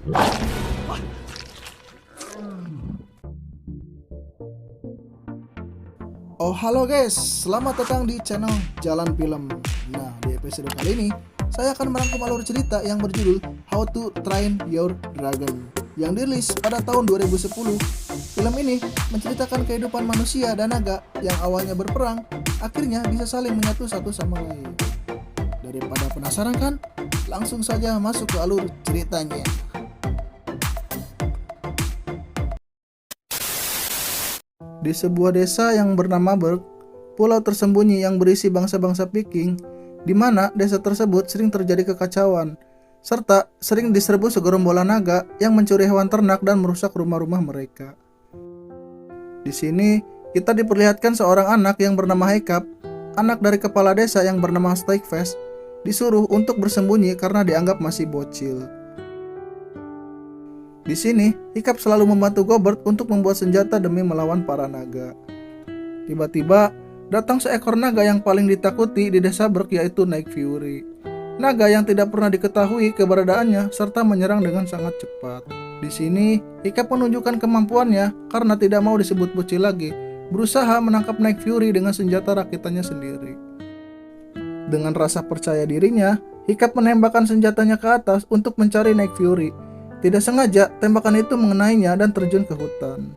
Oh halo guys, selamat datang di channel Jalan Film. Nah, di episode kali ini saya akan merangkum alur cerita yang berjudul How to Train Your Dragon yang dirilis pada tahun 2010. Film ini menceritakan kehidupan manusia dan naga yang awalnya berperang, akhirnya bisa saling menyatu satu sama lain. Daripada penasaran kan? Langsung saja masuk ke alur ceritanya. Di sebuah desa yang bernama Berg, pulau tersembunyi yang berisi bangsa-bangsa Viking, di mana desa tersebut sering terjadi kekacauan, serta sering diserbu segerombolan naga yang mencuri hewan ternak dan merusak rumah-rumah mereka. Di sini, kita diperlihatkan seorang anak yang bernama Haikap, anak dari kepala desa yang bernama Steakfast, disuruh untuk bersembunyi karena dianggap masih bocil. Di sini, Hiccup selalu membantu Gobert untuk membuat senjata demi melawan para naga. Tiba-tiba, datang seekor naga yang paling ditakuti di desa Berg, yaitu Night Fury. Naga yang tidak pernah diketahui keberadaannya serta menyerang dengan sangat cepat. Di sini, Hiccup menunjukkan kemampuannya karena tidak mau disebut bocil lagi, berusaha menangkap Night Fury dengan senjata rakitannya sendiri. Dengan rasa percaya dirinya, Hiccup menembakkan senjatanya ke atas untuk mencari Night Fury. Tidak sengaja, tembakan itu mengenainya dan terjun ke hutan.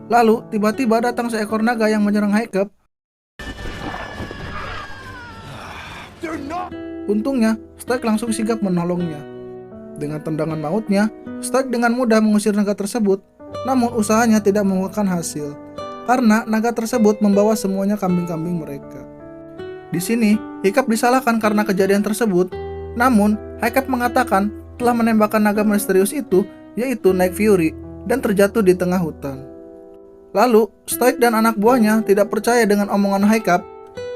Lalu, tiba-tiba datang seekor naga yang menyerang Hiccup. Untungnya, Stark langsung sigap menolongnya. Dengan tendangan mautnya, Stark dengan mudah mengusir naga tersebut, namun usahanya tidak membuahkan hasil, karena naga tersebut membawa semuanya kambing-kambing mereka. Di sini, Hiccup disalahkan karena kejadian tersebut, namun Hiccup mengatakan telah menembakkan naga misterius itu, yaitu Night Fury, dan terjatuh di tengah hutan. Lalu, Stoic dan anak buahnya tidak percaya dengan omongan Hiccup.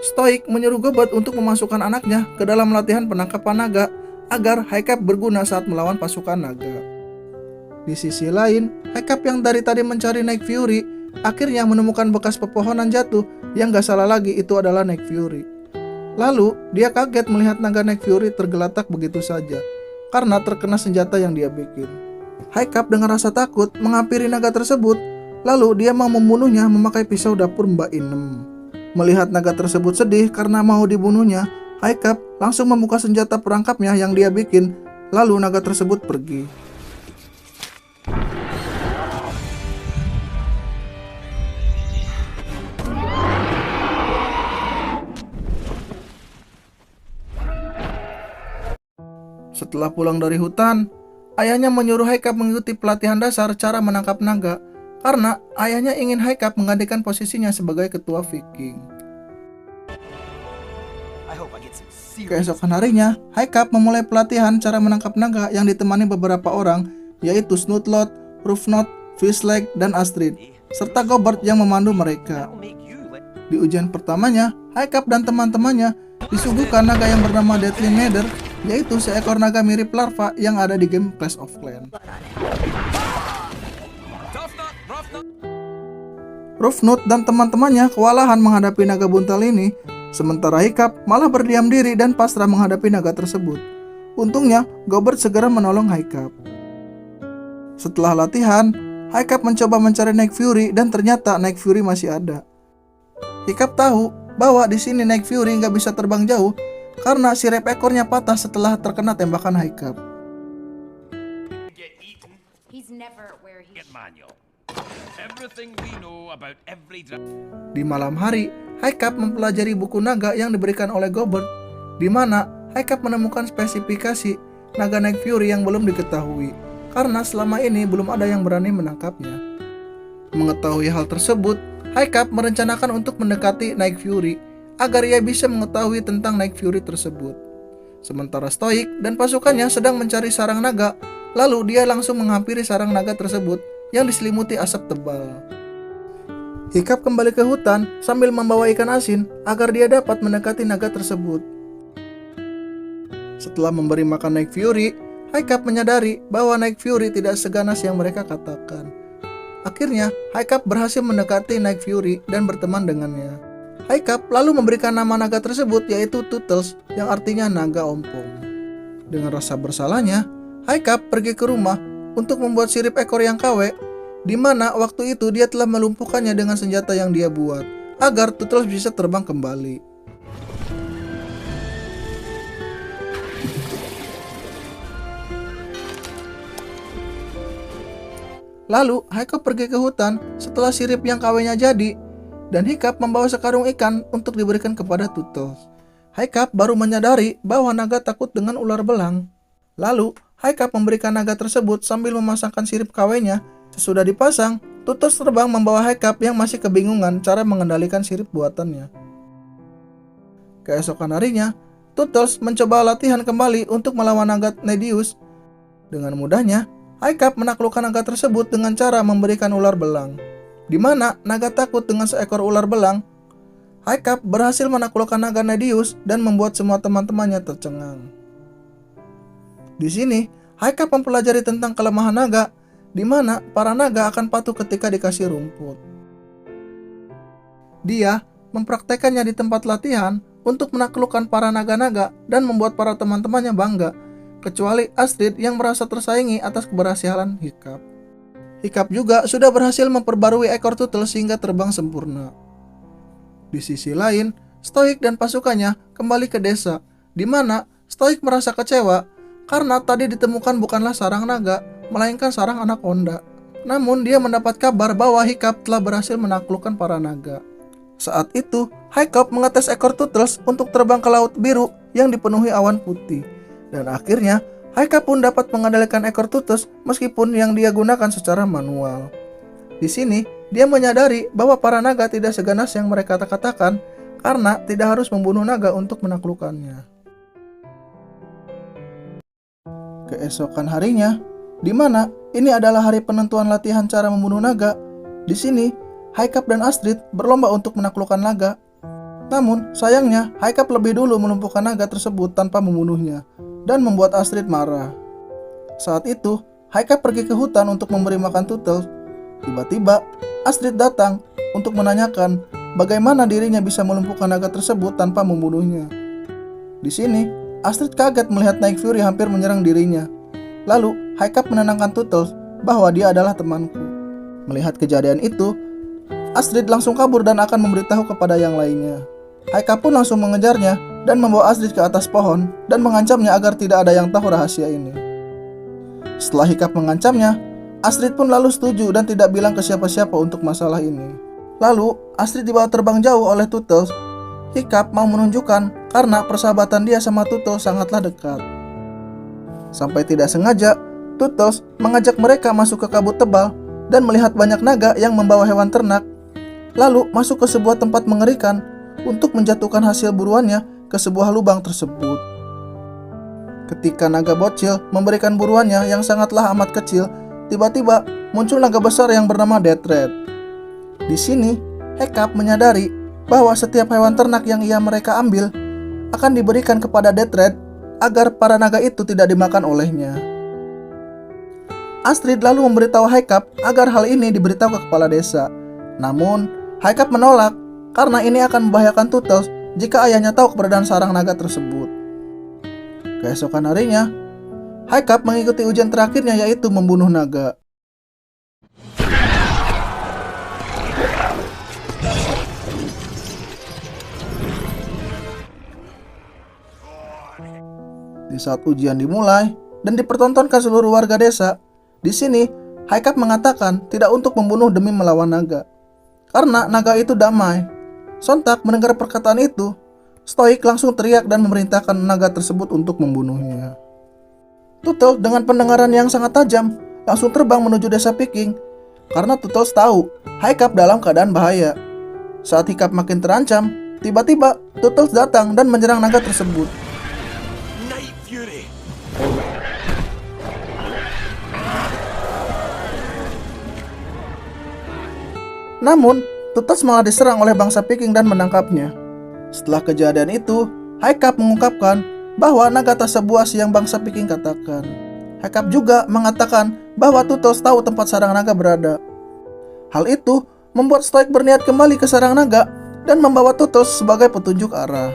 Stoic menyuruh Gobert untuk memasukkan anaknya ke dalam latihan penangkapan naga agar Hiccup berguna saat melawan pasukan naga. Di sisi lain, Hiccup yang dari tadi mencari Night Fury akhirnya menemukan bekas pepohonan jatuh yang gak salah lagi itu adalah Night Fury. Lalu, dia kaget melihat naga Night Fury tergeletak begitu saja karena terkena senjata yang dia bikin. Hiccup dengan rasa takut menghampiri naga tersebut, lalu dia mau membunuhnya memakai pisau dapur Mbak Inem. Melihat naga tersebut sedih karena mau dibunuhnya, Hiccup langsung membuka senjata perangkapnya yang dia bikin, lalu naga tersebut pergi. Setelah pulang dari hutan, ayahnya menyuruh Hiccup mengikuti pelatihan dasar cara menangkap naga karena ayahnya ingin Hiccup menggantikan posisinya sebagai ketua Viking. Keesokan harinya, Hiccup memulai pelatihan cara menangkap naga yang ditemani beberapa orang, yaitu Snootloth, Rufnot, Fishleg, dan Astrid, serta Gobert yang memandu mereka. Di ujian pertamanya, Hiccup dan teman-temannya disuguhkan naga yang bernama Deadly Nether, yaitu seekor naga mirip larva yang ada di game Clash of Clans. Rufnut dan teman-temannya kewalahan menghadapi naga buntal ini, sementara Hiccup malah berdiam diri dan pasrah menghadapi naga tersebut. Untungnya, Gobert segera menolong Hiccup. Setelah latihan, Hiccup mencoba mencari Night Fury dan ternyata Night Fury masih ada. Hiccup tahu bahwa di sini Night Fury nggak bisa terbang jauh karena sirip ekornya patah setelah terkena tembakan Hiccup. Di malam hari, Hiccup mempelajari buku naga yang diberikan oleh Gobert, di mana Hiccup menemukan spesifikasi naga Night Fury yang belum diketahui, karena selama ini belum ada yang berani menangkapnya. Mengetahui hal tersebut, Hiccup merencanakan untuk mendekati Night Fury agar ia bisa mengetahui tentang Night Fury tersebut. Sementara Stoic dan pasukannya sedang mencari sarang naga, lalu dia langsung menghampiri sarang naga tersebut yang diselimuti asap tebal. Hiccup kembali ke hutan sambil membawa ikan asin agar dia dapat mendekati naga tersebut. Setelah memberi makan Night Fury, Hiccup menyadari bahwa Night Fury tidak seganas yang mereka katakan. Akhirnya, Hiccup berhasil mendekati Night Fury dan berteman dengannya. Hiccup lalu memberikan nama naga tersebut yaitu Tootles, yang artinya naga ompong. Dengan rasa bersalahnya, Haikap pergi ke rumah untuk membuat sirip ekor yang KW, di mana waktu itu dia telah melumpuhkannya dengan senjata yang dia buat, agar Turtles bisa terbang kembali. Lalu Haikap pergi ke hutan setelah sirip yang KW-nya jadi, dan Hiccup membawa sekarung ikan untuk diberikan kepada Turtles. Haikap baru menyadari bahwa naga takut dengan ular belang. Lalu Haikap memberikan naga tersebut sambil memasangkan sirip KW-nya. Sesudah dipasang, Turtles terbang membawa Haikap yang masih kebingungan cara mengendalikan sirip buatannya. Keesokan harinya, Turtles mencoba latihan kembali untuk melawan naga Nedius. Dengan mudahnya, Haikap menaklukkan naga tersebut dengan cara memberikan ular belang. Di mana naga takut dengan seekor ular belang, Haikap berhasil menaklukkan naga Nedius dan membuat semua teman-temannya tercengang. Di sini, Haikap mempelajari tentang kelemahan naga, di mana para naga akan patuh ketika dikasih rumput. Dia mempraktekannya di tempat latihan untuk menaklukkan para naga-naga dan membuat para teman-temannya bangga, kecuali Astrid yang merasa tersaingi atas keberhasilan Hiccup. Hiccup juga sudah berhasil memperbarui ekor Turtles sehingga terbang sempurna. Di sisi lain, Stoik dan pasukannya kembali ke desa, di mana Stoik merasa kecewa karena tadi ditemukan bukanlah sarang naga, melainkan sarang anaconda. Namun dia mendapat kabar bahwa Hiccup telah berhasil menaklukkan para naga. Saat itu, Hiccup mengetes ekor Turtles untuk terbang ke Laut Biru yang dipenuhi awan putih. Dan akhirnya, Hiccup pun dapat mengendalikan ekor Turtles meskipun yang dia gunakan secara manual. Di sini, dia menyadari bahwa para naga tidak seganas yang mereka katakan karena tidak harus membunuh naga untuk menaklukkannya. Keesokan harinya, di mana ini adalah hari penentuan latihan cara membunuh naga. Di sini, Hiccup dan Astrid berlomba untuk menaklukkan naga. Namun, sayangnya Hiccup lebih dulu melumpuhkan naga tersebut tanpa membunuhnya dan membuat Astrid marah. Saat itu, Hiccup pergi ke hutan untuk memberi makan Turtles. Tiba-tiba, Astrid datang untuk menanyakan bagaimana dirinya bisa melumpuhkan naga tersebut tanpa membunuhnya. Di sini, Astrid kaget melihat Night Fury hampir menyerang dirinya. Lalu, Hiccup menenangkan Turtles bahwa dia adalah temanku. Melihat kejadian itu, Astrid langsung kabur dan akan memberitahu kepada yang lainnya. Hiccup pun langsung mengejarnya dan membawa Astrid ke atas pohon dan mengancamnya agar tidak ada yang tahu rahasia ini. Setelah Hiccup mengancamnya, Astrid pun lalu setuju dan tidak bilang ke siapa-siapa untuk masalah ini. Lalu, Astrid dibawa terbang jauh oleh Turtles. Hiccup mau menunjukkan karena persahabatan dia sama Turtles sangatlah dekat. Sampai tidak sengaja, Turtles mengajak mereka masuk ke kabut tebal dan melihat banyak naga yang membawa hewan ternak, lalu masuk ke sebuah tempat mengerikan untuk menjatuhkan hasil buruannya ke sebuah lubang tersebut. Ketika naga bocil memberikan buruannya yang sangatlah amat kecil, tiba-tiba muncul naga besar yang bernama Deathrat. Di sini, Hiccup menyadari bahwa setiap hewan ternak yang mereka ambil akan diberikan kepada Deathrat agar para naga itu tidak dimakan olehnya. Astrid lalu memberitahu Hiccup agar hal ini diberitahu ke kepala desa. Namun, Hiccup menolak karena ini akan membahayakan Turtles jika ayahnya tahu keberadaan sarang naga tersebut. Keesokan harinya, Hiccup mengikuti ujian terakhirnya yaitu membunuh naga. Di saat ujian dimulai dan dipertontonkan seluruh warga desa, di sini Hiccup mengatakan tidak untuk membunuh demi melawan naga, karena naga itu damai. Sontak mendengar perkataan itu, Stoik langsung teriak dan memerintahkan naga tersebut untuk membunuhnya. Turtles dengan pendengaran yang sangat tajam langsung terbang menuju desa Peking, karena Turtles tahu Hiccup dalam keadaan bahaya. Saat Hiccup makin terancam, tiba-tiba Turtles datang dan menyerang naga tersebut. Namun, Turtles malah diserang oleh bangsa Peking dan menangkapnya. Setelah kejadian itu, Hiccup mengungkapkan bahwa naga tak sebuas yang bangsa Peking katakan. Hiccup juga mengatakan bahwa Turtles tahu tempat sarang naga berada. Hal itu membuat Stoik berniat kembali ke sarang naga dan membawa Turtles sebagai petunjuk arah.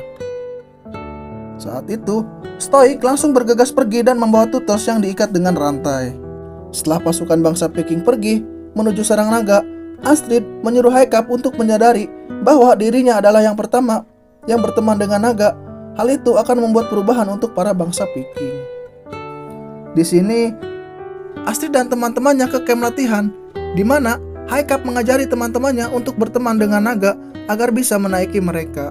Saat itu, Stoik langsung bergegas pergi dan membawa Tuttles yang diikat dengan rantai. Setelah pasukan bangsa Viking pergi menuju sarang naga, Astrid menyuruh Haikap untuk menyadari bahwa dirinya adalah yang pertama yang berteman dengan naga. Hal itu akan membuat perubahan untuk para bangsa Viking. Di sini, Astrid dan teman-temannya ke camp latihan, di mana Haikap mengajari teman-temannya untuk berteman dengan naga agar bisa menaiki mereka.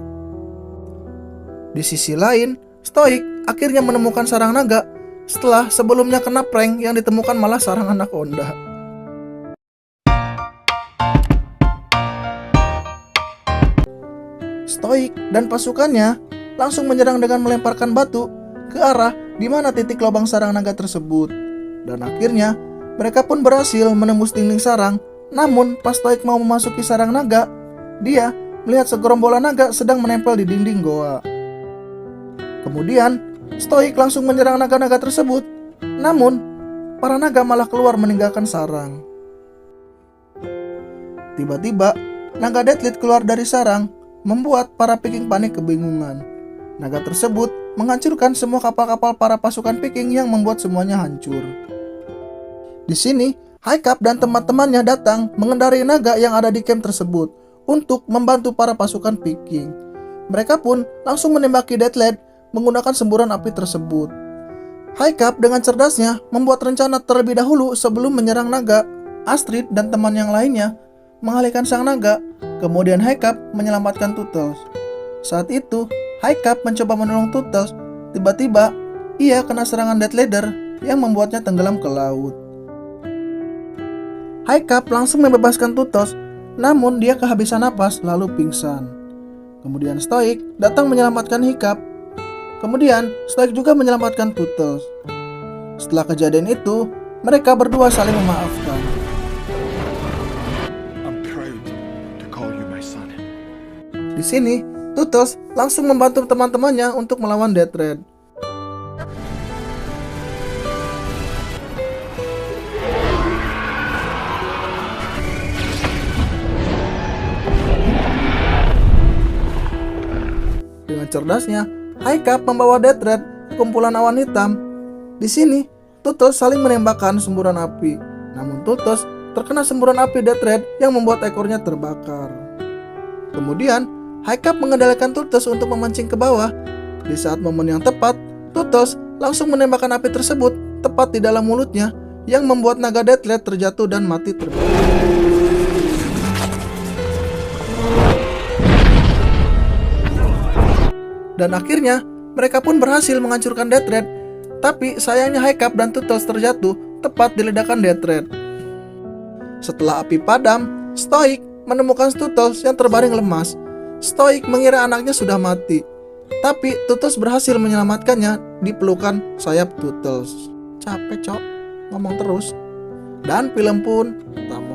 Di sisi lain, Stoik akhirnya menemukan sarang naga setelah sebelumnya kena prank yang ditemukan malah sarang anaconda. Stoik dan pasukannya langsung menyerang dengan melemparkan batu ke arah di mana titik lubang sarang naga tersebut. Dan akhirnya mereka pun berhasil menembus dinding sarang. Namun pas Stoik mau memasuki sarang naga, dia melihat segerombolan naga sedang menempel di dinding goa. Kemudian Stoik langsung menyerang naga-naga tersebut. Namun para naga malah keluar meninggalkan sarang. Tiba-tiba naga Deathlead keluar dari sarang, membuat para Viking panik kebingungan. Naga tersebut menghancurkan semua kapal-kapal para pasukan Viking yang membuat semuanya hancur. Di sini, Haikap dan teman-temannya datang mengendarai naga yang ada di camp tersebut untuk membantu para pasukan Viking. Mereka pun langsung menembaki Deathlead menggunakan semburan api tersebut. Haikap dengan cerdasnya membuat rencana terlebih dahulu sebelum menyerang naga. Astrid dan teman yang lainnya mengalihkan sang naga. Kemudian Haikap menyelamatkan Tuttles. Saat itu, Haikap mencoba menolong Tuttles. Tiba-tiba, ia kena serangan Deathleader yang membuatnya tenggelam ke laut. Haikap langsung membebaskan Tuttles, namun dia kehabisan napas lalu pingsan. Kemudian Stoik datang menyelamatkan Haikap. Kemudian Stoik juga menyelamatkan Tuttles. Setelah kejadian itu, mereka berdua saling memaafkan. Di sini, Tuttles langsung membantu teman-temannya untuk melawan Deathred. Dengan cerdasnya, Haikap membawa Deathred ke kumpulan awan hitam. Di sini, Tuttles saling menembakkan semburan api. Namun Tuttles terkena semburan api Deathred yang membuat ekornya terbakar. Kemudian, Haikap mengendalikan Tuttles untuk memancing ke bawah. Di saat momen yang tepat, Tuttles langsung menembakkan api tersebut tepat di dalam mulutnya yang membuat naga Deathred terjatuh dan mati terbakar. Dan akhirnya mereka pun berhasil menghancurkan Deathred. Tapi sayangnya Haikap dan Tuttles terjatuh tepat di ledakan Deathred. Setelah api padam, Stoik menemukan Tuttles yang terbaring lemas. Stoik mengira anaknya sudah mati, tapi Tuttles berhasil menyelamatkannya di pelukan sayap Tuttles. Capek cok, ngomong terus. Dan film pun tamat.